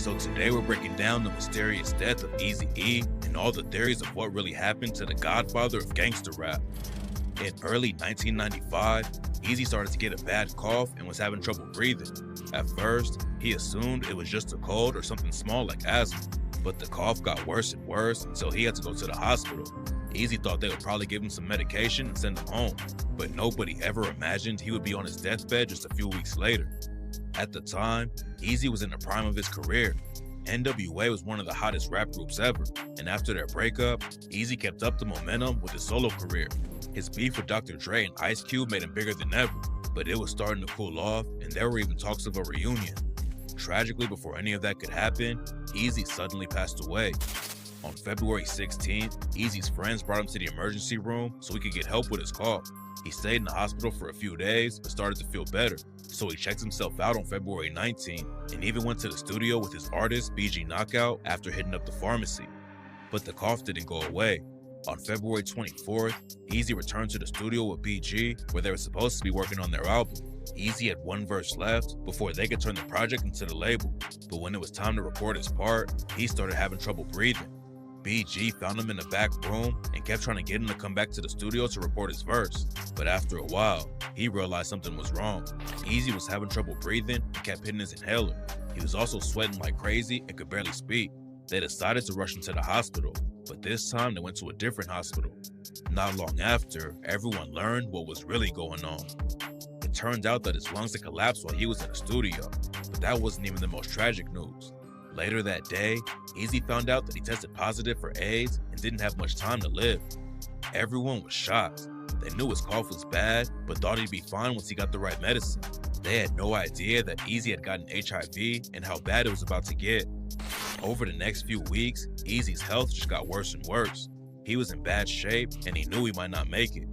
So today we're breaking down the mysterious death of Eazy E and all the theories of what really happened to the godfather of gangster rap. In early 1995, Eazy started to get a bad cough and was having trouble breathing. At first, he assumed it was just a cold or something small like asthma, but the cough got worse and worse until he had to go to the hospital. Eazy thought they would probably give him some medication and send him home, but nobody ever imagined he would be on his deathbed just a few weeks later. At the time, Eazy was in the prime of his career. NWA was one of the hottest rap groups ever, and after their breakup, Eazy kept up the momentum with his solo career. His beef with Dr. Dre and Ice Cube made him bigger than ever, but it was starting to cool off, and there were even talks of a reunion. Tragically, before any of that could happen, Eazy suddenly passed away. On February 16th, Eazy's friends brought him to the emergency room so he could get help with his cough. He stayed in the hospital for a few days but started to feel better, so he checked himself out on February 19th and even went to the studio with his artist BG Knockout after hitting up the pharmacy. But the cough didn't go away. On February 24th, Eazy returned to the studio with BG where they were supposed to be working on their album. Eazy had one verse left before they could turn the project into the label, but when it was time to record his part, he started having trouble breathing. BG found him in the back room and kept trying to get him to come back to the studio to record his verse, but after a while, he realized something was wrong. Eazy was having trouble breathing and kept hitting his inhaler. He was also sweating like crazy and could barely speak. They decided to rush him to the hospital, but this time they went to a different hospital. Not long after, everyone learned what was really going on. It turned out that his lungs had collapsed while he was in the studio, but that wasn't even the most tragic news. Later that day, Eazy found out that he tested positive for A.I.D.S. and didn't have much time to live. Everyone was shocked. They knew his cough was bad, but thought he'd be fine once he got the right medicine. They had no idea that Eazy had gotten HIV and how bad it was about to get. Over the next few weeks, Eazy's health just got worse and worse. He was in bad shape and he knew he might not make it.